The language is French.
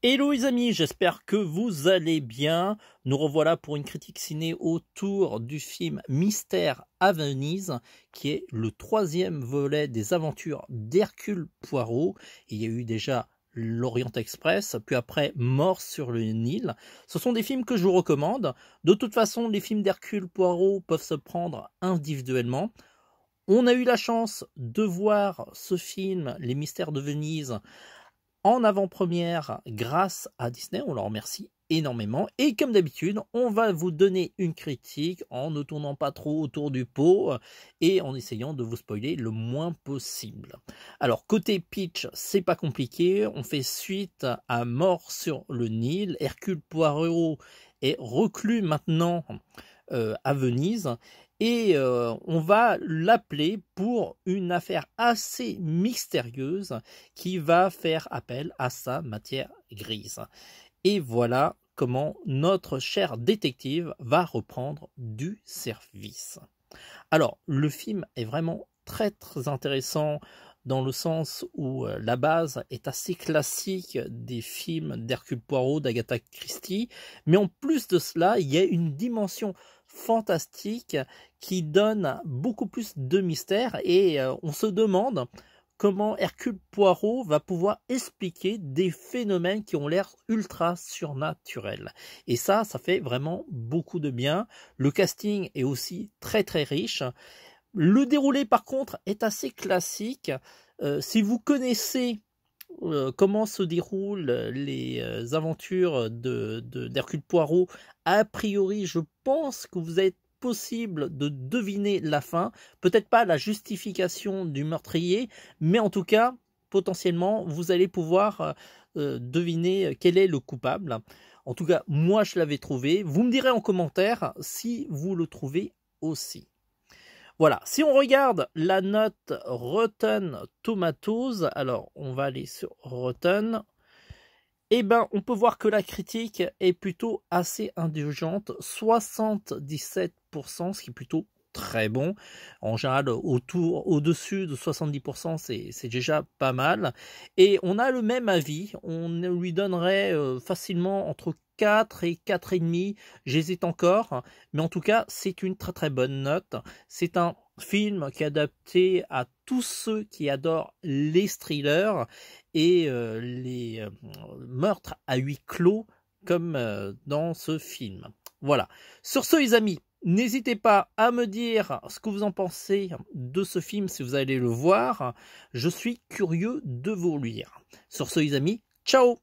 Hello les amis, j'espère que vous allez bien. Nous revoilà pour une critique ciné autour du film Mystère à Venise, qui est le troisième volet des aventures d'Hercule Poirot. Il y a eu déjà l'Orient Express, puis après Mort sur le Nil. Ce sont des films que je vous recommande. De toute façon, les films d'Hercule Poirot peuvent se prendre individuellement. On a eu la chance de voir ce film, Les Mystères de Venise, en avant-première grâce à Disney, on leur remercie énormément. Et comme d'habitude, on va vous donner une critique en ne tournant pas trop autour du pot et en essayant de vous spoiler le moins possible. Alors côté pitch, c'est pas compliqué, on fait suite à Mort sur le Nil. Hercule Poirot est reclus maintenant à Venise. Et on va l'appeler pour une affaire assez mystérieuse qui va faire appel à sa matière grise. Et voilà comment notre cher détective va reprendre du service. Alors, le film est vraiment très intéressant dans le sens où la base est assez classique des films d'Hercule Poirot, d'Agatha Christie, mais en plus de cela, il y a une dimension fantastique qui donne beaucoup plus de mystère et on se demande comment Hercule Poirot va pouvoir expliquer des phénomènes qui ont l'air ultra surnaturels. Et ça fait vraiment beaucoup de bien. Le casting est aussi très riche. Le déroulé par contre est assez classique. Si vous connaissez comment se déroulent les aventures d'Hercule Poirot, a priori je pense que vous êtes possible de deviner la fin, peut-être pas la justification du meurtrier, mais en tout cas potentiellement vous allez pouvoir deviner quel est le coupable. En tout cas moi je l'avais trouvé, vous me direz en commentaire si vous le trouvez aussi. Voilà, si on regarde la note Rotten Tomatoes, alors on va aller sur Rotten, et ben on peut voir que la critique est plutôt assez indulgente, 77%, ce qui est plutôt très bon. En général, au-dessus de 70%, c'est déjà pas mal. Et on a le même avis, on lui donnerait facilement entre 4 et 4,5, j'hésite encore, mais en tout cas, c'est une très bonne note. C'est un film qui est adapté à tous ceux qui adorent les thrillers et les meurtres à huis clos comme dans ce film. Voilà. Sur ce, les amis, n'hésitez pas à me dire ce que vous en pensez de ce film si vous allez le voir. Je suis curieux de vous lire. Sur ce, les amis, ciao!